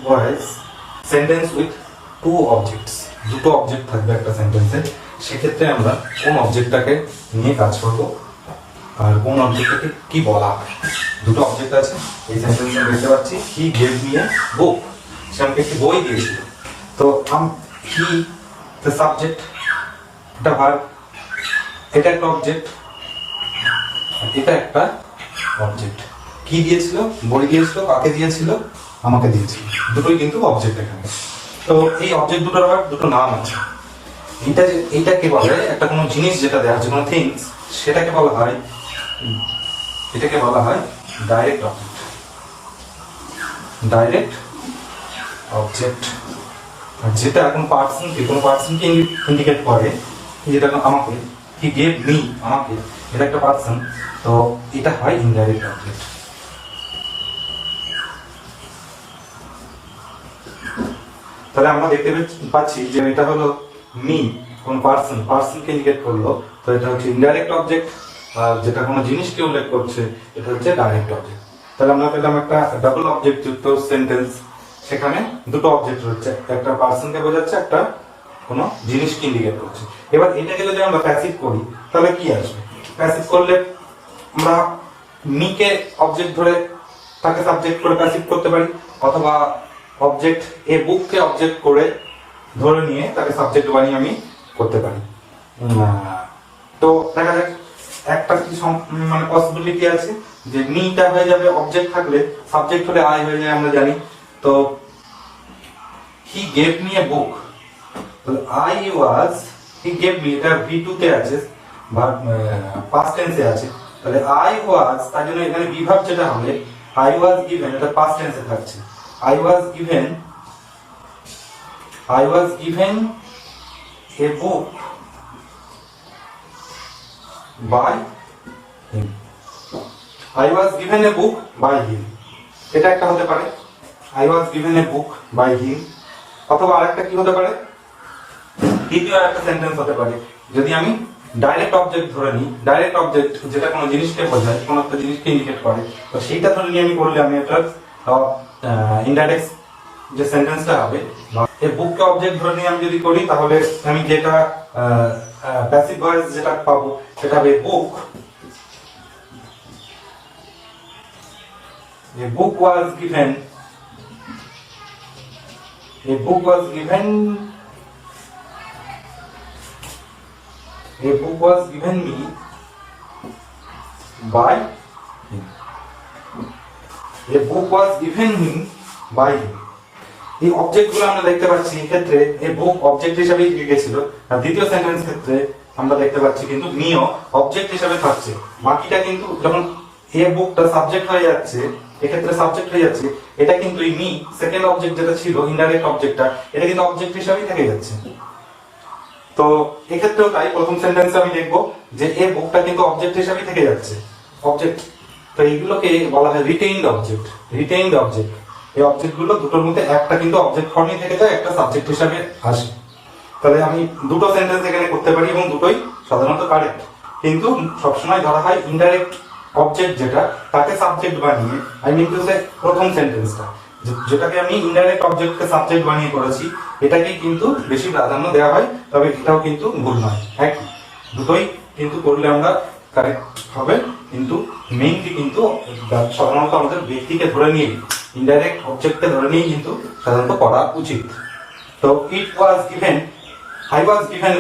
Voice sentence with two objects, দুটো object থাকবে একটা সেন্টেন্সে। সেক্ষেত্রে আমরা কোন অবজেক্টটাকে নিয়ে কাজ করব আর কোন অবজেক্টটাকে কি বলা হয়। দুটো অবজেক্ট আছে এই সেন্টেন্সে দেখতে পাচ্ছি। হি গেভ মি এ বুক, সে আমাকে একটি বই দিয়েছিল। তো হি দ্য সাবজেক্ট, এটা ভার্ব, এটা একটা অবজেক্ট, এটা একটা অবজেক্ট। কি দিয়েছিল? বই দিয়েছিল। কাকে দিয়েছিল? আমাকে দিয়েছিল। দুটোই কিন্তু অবজেক্ট এখানে। তো এই অবজেক্ট দুটোর আবার দুটো নাম আছে। এইটাকে বলে একটা কোনো জিনিস যেটা দেওয়া আছে, কোনো থিংস, সেটাকে বলা হয়, এটাকে বলা হয় ডাইরেক্ট অবজেক্ট। ডাইরেক্ট অবজেক্ট যেটা কোনো পার্সনকে ইন্ডিকেট করে, যেটা আমাকে, হি গেভ মি, আমাকে, এটা একটা পার্সন। তো এটা হয় ইনডাইরেক্ট অবজেক্ট। তাহলে আমরা দেখতে পাচ্ছি যে এটা হলো মি, কোন পার্সনকে ইন্ডিকেট করলো, তো এটা হচ্ছে ইনডাইরেক্ট অবজেক্ট। আর যেটা কোনো জিনিসকে উল্লেখ করছে এটা হচ্ছে ডাইরেক্ট অবজেক্ট। তাহলে আমরা পেলাম একটা ডাবল অবজেক্ট যুক্ত সেন্টেন্স। সেখানে দুটো অবজেক্ট রয়েছে, একটা পার্সনকে বোঝাচ্ছে, একটা কোনো জিনিসকে ইন্ডিকেট করছে। এবার এটাকে যদি আমরা প্যাসিভ করি তাহলে কি আসবে? প্যাসিভ করলে আমরা মিকে অবজেক্ট ধরে তাকে সাবজেক্ট করে প্যাসিভ করতে পারি, অথবা অবজেক্ট এ বুককে অবজেক্ট করে ধরে নিয়ে তাকে সাবজেক্ট বানিয়ে আমি করতে পারি। তো দেখা যাক একটা কি মানে পসিবিলিটি আছে যে মিটা হয়ে যাবে অবজেক্ট থাকলে, সাবজেক্ট হলে আই হয়ে যায়, আমরা জানি। তো he gave me a book, I was, he gave me, এটা V2 তে আছে, পাস্ট টেন্সে আছে। তাহলে আই ওয়াজ, তার জন্য এখানে বিভাগ যেটা হবে, আই ওয়াজ গিভেন, এটা পাস্ট টেন্সে থাকছে। I was given a book by him. I was given a book by him. এটা একটা হতে পারে, I was given a book by him। অথবা আরেকটা কি হতে পারে, দ্বিতীয় একটা সেন্টেন্স হতে পারে, যদি আমি ডাইরেক্ট অবজেক্ট ধরে নিই। ডাইরেক্ট অবজেক্ট যেটা কোনো জিনিসকে বোঝায়, কোনো একটা জিনিসকে ইন্ডিকেট করে, তো সেইটা ধরে নিয়ে আমি করলে আমি একটা ইনডাইরেক্ট যে সেন্টেন্সটা হবে, এই বুককে অবজেক্ট ধরে নিয়ে আমি যদি করি, তাহলে আমি যেটা প্যাসিভ ভয়েস যেটা পাবো সেটা হবে বুক। A book was given me by him. A book was given him by him. এই অবজেক্টগুলো আমরা দেখতে পাচ্ছি, এই ক্ষেত্রে এই বুক অবজেক্ট হিসেবে গেছিল। আর দ্বিতীয় সেন্টেন্স ক্ষেত্রে আমরা দেখতে পাচ্ছি কিন্তু মিও অবজেক্ট হিসেবে থাকছে। বাকিটা কিন্তু যখন এই বুকটা সাবজেক্ট হয়ে যাচ্ছে, এক্ষেত্রে সাবজেক্ট হয়ে যাচ্ছে, এটা কিন্তু এই মি সেকেন্ড অবজেক্ট যেটা ছিল, ইনডাইরেক্ট অবজেক্টটা, এটা কিন্তু অবজেক্ট হিসেবেই থেকে যাচ্ছে। তো এক্ষেত্রেও তাই, প্রথম সেন্টেন্সে আমি দেখবো যে এই বুকটা কিন্তু অবজেক্ট হিসেবেই থেকে যাচ্ছে, অবজেক্ট। তো এইগুলোকে বলা হয় রিটেইনড অবজেক্ট। এই অবজেক্টগুলো দুটোর মধ্যে একটা কিন্তু অবজেক্ট ফর্মে থেকে যায়, একটা সাবজেক্ট হিসেবে আসে। তাহলে আমি দুটো সেন্টেন্স এখানে করতে পারি এবং দুটোই সাধারণত কারেক্ট। কিন্তু সবসময় ধরা হয় ইনডাইরেক্ট অবজেক্ট যেটা, তাকে সাবজেক্ট বানিয়ে, আই মিন টু সে প্রথম সেন্টেন্সটা যেটাকে আমি ইনডাইরেক্ট অবজেক্টকে সাবজেক্ট বানিয়ে করেছি, এটাকে কিন্তু বেশি প্রাধান্য দেওয়া হয়। তবে এটাও কিন্তু ভুল নয়, একই, দুটোই কিন্তু করলে আমরা কারেক্ট হবে। কিন্তু মেইনলি কিন্তু সাধারণত আমাদের ব্যক্তিকে ধরে নিয়ে, ইনডাইরেক্ট অবজেক্টকে ধরে নিয়ে কিন্তু সাধারণত পড়া উচিত। তো it was given, I was given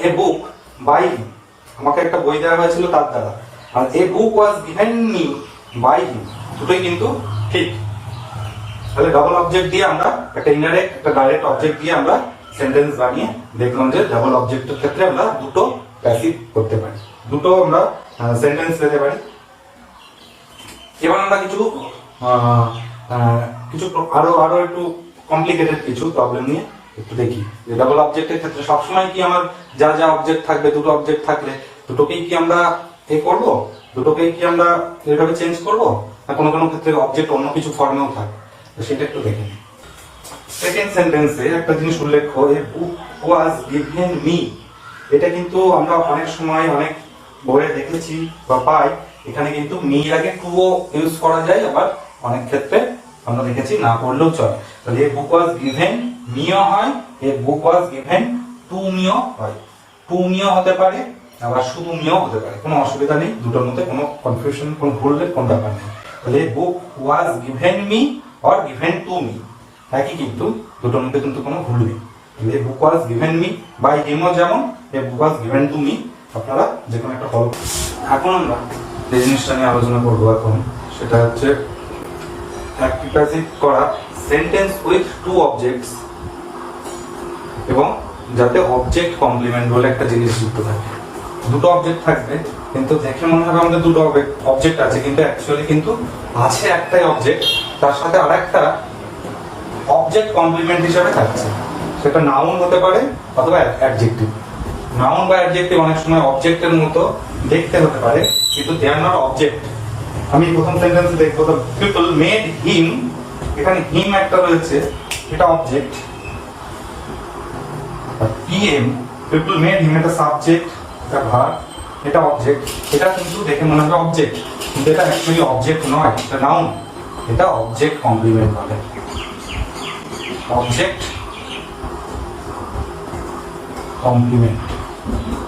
a book, by him, আমাকে একটা বই দেওয়া হয়েছিল তার দ্বারা। আর a book was given me by him, দুটোই কিন্তু ঠিক। তাহলে ডাবল অবজেক্ট দিয়ে আমরা একটা ইনডাইরেক্ট, একটা ডাইরেক্ট অবজেক্ট দিয়ে আমরা সেন্টেন্স বানিয়ে দেখলাম যে ডাবল অবজেক্টের ক্ষেত্রে আমরা দুটো প্যাসিভ করতে পারি, দুটো আমরা সেন্টেন্স পেতে পারি। এবার আমরা কিছু আরো একটু কমপ্লিকেটেড কিছু প্রবলেম নিয়ে একটু দেখি যে ডাবল অবজেক্টের ক্ষেত্রে সবসময় কি আমার যা অবজেক্ট থাকবে, দুটো অবজেক্ট থাকলে দুটোকেই কি আমরা করব, দুটোকেই কি আমরা এভাবে চেঞ্জ করব, না কোনো ক্ষেত্রে অবজেক্ট অন্য কিছু ফর্মেও থাকে, তো সেটা একটু দেখে নিই। সেকেন্ড সেন্টেন্সে একটা জিনিস উল্লেখ্য, এ বুক ওয়াজ গিভেন মি, এটা কিন্তু আমরা অনেক সময় অনেক বইয়ে দেখেছি বা পাই, এখানে কিন্তু মি আগে টু ইউজ করা যায়, আবার অনেক ক্ষেত্রে আমরা দেখেছি না করলেও চলে। তাহলে এ বুক ওয়াজ গিভেন মিও হয়, এ বুক ওয়াজ গিভেন টু মিও হয়। টু মিও হতে পারে আবার শুধু মিও হতে পারে, কোনো অসুবিধা নেই, দুটোর মধ্যে কোনো কনফিউশন, কোনো ভুলের কোনো ব্যাপার নেই। তাহলে book was given me or given to me একই, কিন্তু দুটোর মধ্যে কিন্তু কোনো ভুল নেই। তাহলে book was given me by হিমও যেমন, a book was given to me, আপনারা যে কোনো একটা ফলো। এখন আমরা যে জিনিসটা নিয়ে আলোচনা করবো এখন, সেটা হচ্ছে অ্যাক্টিভ প্যাসিভ করা সেন্টেন্স উইথ টু অবজেক্টস, এবং যাতে অবজেক্ট কমপ্লিমেন্ট বলে একটা জিনিস যুক্ত থাকে। দুটো অবজেক্ট থাকবে, কিন্তু দেখে মনে হবে আমাদের দুটো অবজেক্ট আছে, কিন্তু অ্যাকচুয়ালি কিন্তু আছে একটাই অবজেক্ট, তার সাথে আরেকটা অবজেক্ট কমপ্লিমেন্ট হিসেবে থাকছে। সেটা নাউন হতে পারে অথবা অ্যাডজেক্টিভ। নাউন বা অ্যাডজেক্টিভ অনেক সময় অবজেক্টের মতো দেখতে হতে পারে, কিন্তু দে আর নট অবজেক্ট। আমি প্রথম সেন্টেন্সে দেখবো, দ্য পিপল মেড হিম, এখানে হিম একটা রয়েছে, এটা অবজেক্ট। পিএম, পিপল মেড হিম, এটা সাবজেক্ট, এটা ভার্ব, এটা অবজেক্ট। এটা কিন্তু দেখে মনে হবে অবজেক্ট, কিন্তু এটা অ্যাকচুয়ালি অবজেক্ট নয়, এটা নাউন। এটা অবজেক্ট কমপ্লিমেন্ট বলে, অবজেক্ট কমপ্লিমেন্ট,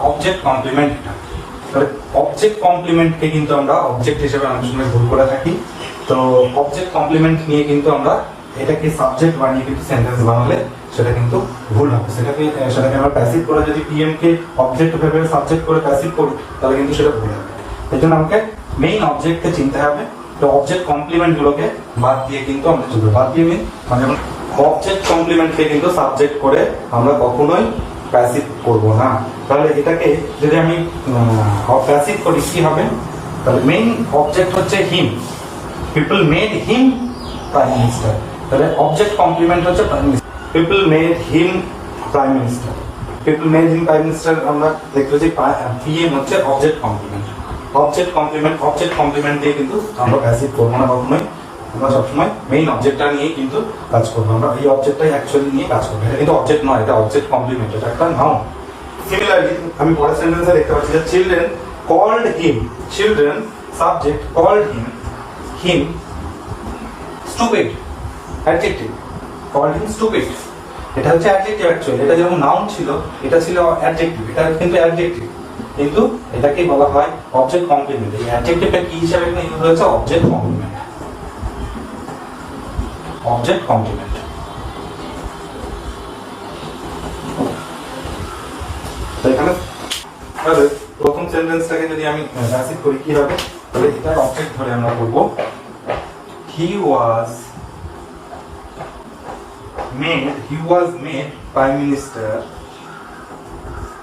অবজেক্ট কমপ্লিমেন্ট। তাহলে অবজেক্ট কমপ্লিমেন্টকে কিন্তু আমরা অবজেক্ট হিসেবে অনেক সময় ভুল করে থাকি। তো অবজেক্ট কমপ্লিমেন্ট নিয়ে কিন্তু আমরা এটাকে সাবজেক্ট বানিয়ে কিন্তু সেন্টেন্স বানালে সেটা কিন্তু ভুল হবে। সেটাকে আমরা প্যাসিভ করে যদি পিএম কে অবজেক্ট ভেবে সাবজেক্ট করে প্যাসিভ করি, তাহলে কিন্তু সেটা ভুল হবে। এই জন্য আমাকে মেইন অবজেক্টকে চিনতে হবে। তো অবজেক্ট কমপ্লিমেন্ট গুলোকে বাদ দিয়ে কিন্তু আমরা চলবে, বাদ দিয়ে মানে অবজেক্ট কমপ্লিমেন্টকে কিন্তু সাবজেক্ট করে আমরা কখনোই প্যাসিভ করব না। তাহলে এটাকে যদি আমি প্যাসিভ করি কি হবে, তাহলে মেইন অবজেক্ট হচ্ছে him, people made him prime minister. তাহলে অবজেক্ট কমপ্লিমেন্ট হচ্ছে prime minister, people made him prime minister. People made him prime minister আমরা দেখতে পাচ্ছি পিএম হচ্ছে অবজেক্ট কমপ্লিমেন্ট। অবজেক্ট কমপ্লিমেন্ট দিয়ে কিন্তু আমরা প্যাসিভ করবো না কখনোই। আমরা সবসময় মেইন অবজেক্টটা নিয়ে কিন্তু কাজ করবো, আমরা এই অবজেক্টটাই অ্যাকচুয়ালি নিয়ে কাজ করবো। এটা কিন্তু অবজেক্ট নয়, এটা অবজেক্ট কমপ্লিমেন্ট, এটা একটা নাউন। সিমিলারলি আমি পরের সেন্টেন্সে দেখতে পাচ্ছি যে children called him, children subject, called him stupid, adjective, called him stupid. এটা হচ্ছে অ্যাডজেক্টিভ অ্যাকচুয়ালি, এটা যেমন নাউন ছিল এটা ছিল অ্যাডজেক্টিভ, এটা কিন্তু অ্যাডজেক্টিভ, কিন্তু এটাকে বলা হয় অবজেক্ট কমপ্লিমেন্ট। এই অ্যাডজেক্টিভটা কি হিসাবে এখানে ইউজ হয়েছে, অবজেক্ট কমপ্লিমেন্ট, অবজেক্ট কমপ্লিমেন্ট। তো এখানে তাহলে প্রথম সেন্টেন্সটাকে যদি আমি প্যাসিভ করি কি হবে, তাহলে এটার অবজেক্ট ধরে আমরা করব he was made prime minister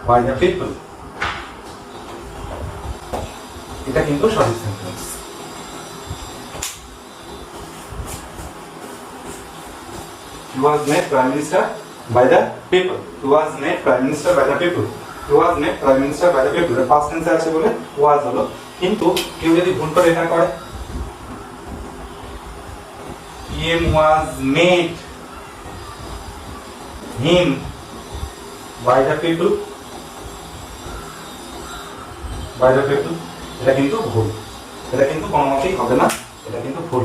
by the people। এটা কিন্তু সঠিক sentence. He was made prime minister by the people, he was made prime minister by the people, he was made prime minister by the people। এর past tense আছে বলে was হলো, কিন্তু কেউ যদি ভুল করে এটা করে, PM was made him by the people, এটা কিন্তু ভুল, এটা কিন্তু কোনো মতেই হবে না, এটা কিন্তু ভুল,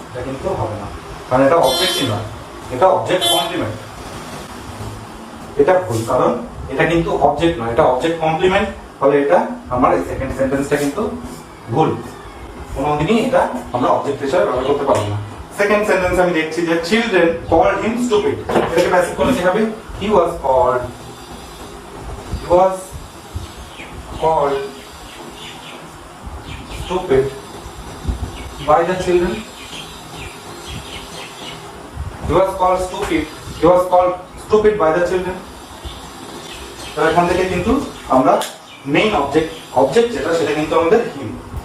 এটা কিন্তু হবে না, কারণ এটা অবজেক্টই নয়, এটা অবজেক্ট কমপ্লিমেন্ট। এটা ভুল, কারণ এটা কিন্তু অবজেক্ট নয়, এটা অবজেক্ট কমপ্লিমেন্ট। ফলে এটা আমার এই সেকেন্ড সেন্টেন্সটা কিন্তু ভুল, কোনোদিনই এটা আমরা অবজেক্ট হিসেবে ব্যবহার করতে পারবো না। সেকেন্ড সেন্টেন্স আমি দেখছি যে চিলড্রেন কল্ড হিম স্টুপিড, এটাকে প্যাসিভ করলে কি হবে, he was called stupid by the children, he was called stupid by the children। তো এখান থেকে কিন্তু আমরা মেইন অবজেক্ট যেটা সেটা কিন্তু আমাদের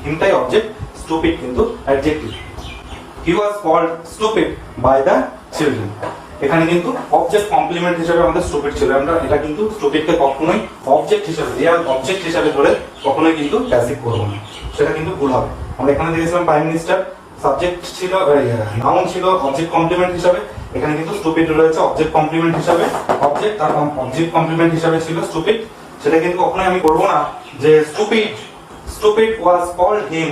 হিমটাই অবজেক্ট, স্টুপিড কিন্তু adjective. he was called stupid by the children, এখানে কিন্তু অবজেক্ট কমপ্লিমেন্ট হিসেবে আমাদের স্টুপিড ছিল। আমরা এটা কিন্তু স্টুপিডকে কখনোই অবজেক্ট হিসেবে, রিয়েল অবজেক্ট হিসেবে ধরে কখনোই কিন্তু প্যাসিভ করব না, সেটা কিন্তু ভুল হবে। আমরা এখানে দেখেছিলাম প্রাইম মিনিস্টার সাবজেক্ট ছিল, নাউন ছিল অবজেক্ট কমপ্লিমেন্ট হিসেবে, এখানে কিন্তু স্টুপিড রয়েছে অবজেক্ট কমপ্লিমেন্ট হিসেবে, অবজেক্ট আর অবজেক্ট কমপ্লিমেন্ট হিসেবে ছিল স্টুপিড। সেটা কিন্তু কখনোই আমি করব না যে স্টুপিড ওয়াজ কল্ড হিম,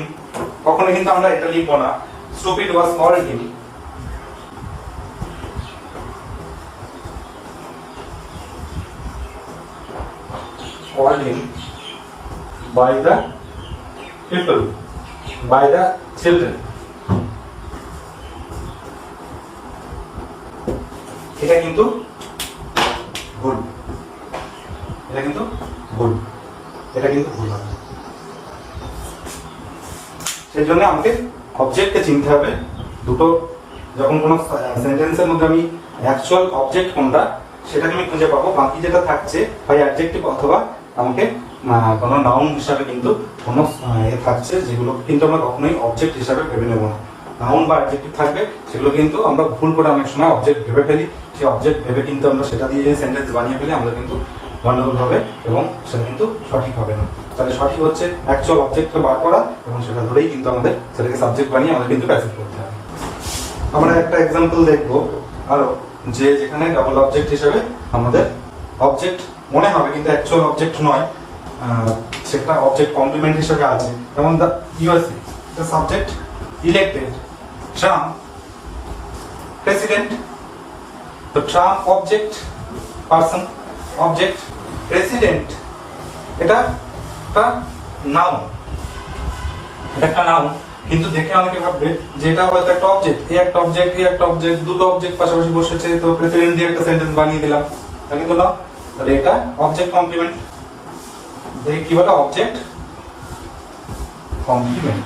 কখনোই কিন্তু আমরা এটা লিখবো না। stupid was called him by the people, by the children. এটা কিন্তু ভুল, এটা কিন্তু ভুল, এটা কিন্তু ভুল হবে। সেই জন্য আমাকে অবজেক্টকে চিনতে হবে। দুটো যখন কোনো সেন্টেন্সের মধ্যে আমি অ্যাকচুয়াল অবজেক্ট কোনটা সেটাকে আমি খুঁজে পাবো, বাকি যেটা থাকছে হয় অ্যাডজেক্টিভ অথবা আমাকে কোনো নাউন হিসাবে কিন্তু কোনো থাকছে, যেগুলো কিন্তু আমরা কখনোই অবজেক্ট হিসাবে ভেবে নেব না। নাউন বা অ্যাডজেক্টিভ থাকবে, সেগুলো কিন্তু আমরা ভুল করে অনেক সময় অবজেক্ট ভেবে ফেলি। সেই অবজেক্ট ভেবে কিন্তু আমরা সেটা দিয়ে সেন্টেন্স বানিয়ে ফেলি, আমরা কিন্তু গন্ডগোল হবে এবং সেটা কিন্তু সঠিক হবে না। তাহলে সঠিক হচ্ছে অ্যাকচুয়াল অবজেক্টকে বার করা এবং সেটা ধরেই কিন্তু আমাদের সেটাকে সাবজেক্ট বানিয়ে আমাদের কিন্তু প্যাসিভ করতে হবে। আমরা একটা এক্সাম্পল দেখবো আরো, যে যেখানে ডাবল অবজেক্ট হিসেবে আমাদের অবজেক্ট মনে হবে কিন্তু অ্যাকচুয়াল অবজেক্ট নয়, সেটা অবজেক্ট কমপ্লিমেন্ট হিসেবে আছে। যেমন the USA, the subject elected, Trump president, তো Trump object, person object, president এটা একটা নাউন, এটা একটা নাউন, কিন্তু দেখে অনেকে ভাববে যে এটা হয়তো একটা অবজেক্ট, এই একটা অবজেক্ট, এই একটা অবজেক্ট, দুটো অবজেক্ট পাশাপাশি বসেছে, তো প্রেসিডেন্ট দিয়ে একটা সেন্টেন্স বানিয়ে দিলাম, তা কিন্তু না। তাহলে এটা অবজেক্ট কমপ্লিমেন্ট, কি বলে অবজেক্ট কমপ্লিমেন্ট।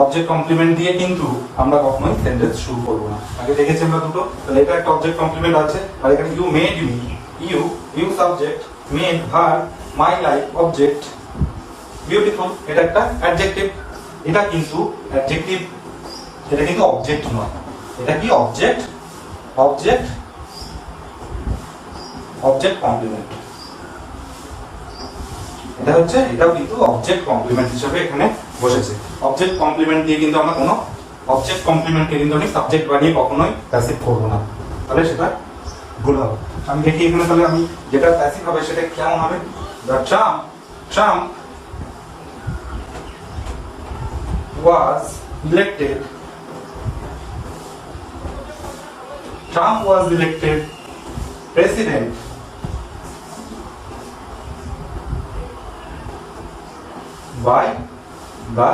অবজেক্ট কমপ্লিমেন্ট দিয়ে কিন্তু আমরা কখনোই সেন্টেন্স শুরু করবো না। আগে দেখেছি আমরা দুটো, তাহলে এটা একটা অবজেক্ট কমপ্লিমেন্ট আছে। আর এখানে you made me, you subject, made verb, my life object, beautiful এটা একটা অ্যাডজেক্টিভ। এটা কিন্তু অ্যাডজেক্টিভ, এটা কিন্তু অবজেক্ট নয়। এটা কি অবজেক্ট? অবজেক্ট অবজেক্ট কমপ্লিমেন্ট, এটা হচ্ছে, এটাও কিন্তু অবজেক্ট কমপ্লিমেন্ট হিসেবে এখানে বসেছে। অবজেক্ট কমপ্লিমেন্ট দিয়ে কিন্তু আমরা কোনো অবজেক্ট কমপ্লিমেন্টকে কিন্তু আমি সাবজেক্ট বানিয়ে কখনোই প্যাসিভ করবো না, তাহলে সেটা ভুল হবে। আমি দেখি এখানে, তাহলে আমি যেটা প্যাসিভ হবে সেটা কেমন হবে? The Trump was elected, Trump was elected president by the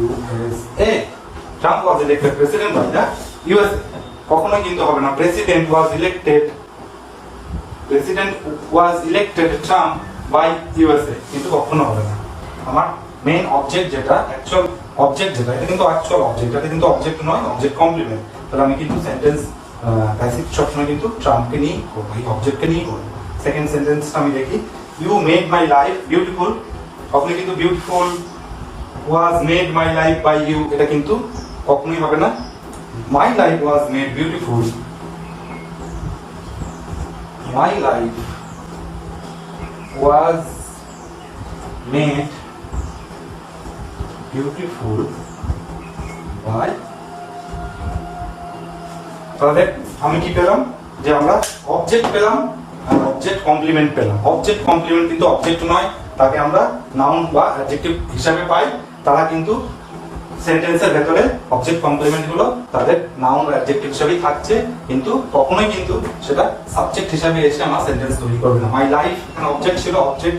USA. Trump was elected president by the USA. কখনোই কিন্তু হবে না president was elected Trump by USA, কিন্তু কখনো হবে না। আমার মেইন অবজেক্ট যেটা, অ্যাকচুয়াল অবজেক্ট যেটা, এটা কিন্তু অ্যাকচুয়াল অবজেক্ট, এটা কিন্তু অবজেক্ট নয়, অবজেক্ট কমপ্লিমেন্ট। তাহলে আমি কিন্তু সেন্টেন্স প্যাসিভ সবসময় কিন্তু ট্রাম্পকে নিয়েই করবো, এই অবজেক্টকে নিয়েই করবো। সেকেন্ড সেন্টেন্সটা আমি দেখি, you made my life beautiful, কখনোই কিন্তু beautiful was made my life by you, এটা কিন্তু কখনোই হবে না। My life was made beautiful, my life was made beautiful by. তাহলে আমি কি পেলাম? যে আমরা অবজেক্ট পেলাম আর অবজেক্ট কমপ্লিমেন্ট পেলাম। অবজেক্ট কমপ্লিমেন্ট কিন্তু অবজেক্ট নয়, তাকে আমরা নাউন বা অ্যাডজেক্টিভ হিসাবে পাই। তারা কিন্তু সেন্টেন্সের ভেতরে অবজেক্ট কমপ্লিমেন্ট গুলো তাদের নাউন বা অ্যাডজেক্টিভ হিসাবেই থাকছে, কিন্তু কখনোই কিন্তু সেটা সাবজেক্ট হিসাবে এসে আমার সেন্টেন্স তৈরি করবে না। মাই লাইফ এখানে অবজেক্ট ছিল, object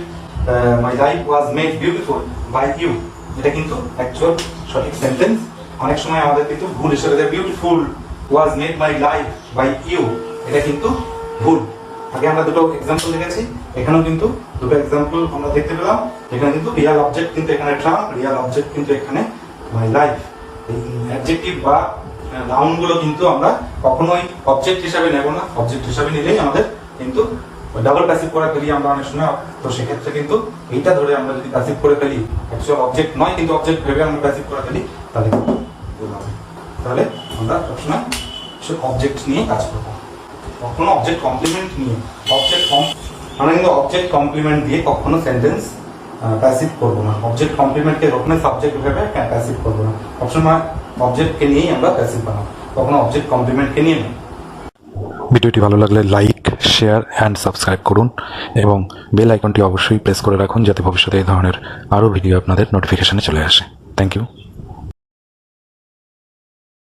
my life was made beautiful by you, এটা কিন্তু অ্যাকচুয়াল সঠিক সেন্টেন্স। অনেক সময় আমাদের কিন্তু ভুল হিসেবে দেয় beautiful was made my life by you, এটা কিন্তু ভুল। আগে আমরা দুটো এক্সাম্পল দেখেছি, এখানেও কিন্তু দুটো এক্সাম্পল আমরা দেখতে পেলাম। এখানে কিন্তু রিয়াল অবজেক্ট কিন্তু এখানে ট্রাম্প, রিয়াল অবজেক্ট কিন্তু এখানে মাই লাইফ। এই অ্যাডজেক্টিভ বা নাউন গুলো কিন্তু আমরা কখনোই অবজেক্ট হিসাবে নেব না, অবজেক্ট হিসাবে নিলেই আমাদের কিন্তু ডাবল প্যাসিভ করে ফেলি আমরা অনেক সময়। তো সেক্ষেত্রে কিন্তু এইটা ধরে আমরা যদি প্যাসিভ করে ফেলি, অ্যাকচুয়াল অবজেক্ট নয় কিন্তু অবজেক্ট ভেবে আমরা প্যাসিভ করে ফেলি, তাহলে কিন্তু ভুল হবে। তাহলে আমরা সবসময় অবজেক্ট নিয়ে কাজ করবো, কখনো অবজেক্ট কমপ্লিমেন্ট নিয়ে। আমরা কিন্তু অবজেক্ট কমপ্লিমেন্ট দিয়ে কখনো সেন্টেন্স প্যাসিভ করবো না। অবজেক্ট কমপ্লিমেন্টকে কখনো সাবজেক্ট ভেবে প্যাসিভ করবো না, সবসময় অবজেক্টকে নিয়েই আমরা প্যাসিভ বানাবো, কখনো অবজেক্ট কমপ্লিমেন্টকে নিয়ে নয়। ভিডিওটি ভালো লাগলে লাইক, শেয়ার অ্যান্ড সাবস্ক্রাইব করুন এবং বেল আইকনটি অবশ্যই প্রেস করে রাখুন, যাতে ভবিষ্যতে এই ধরনের আরও ভিডিও আপনাদের নোটিফিকেশনে চলে আসে। Thank you.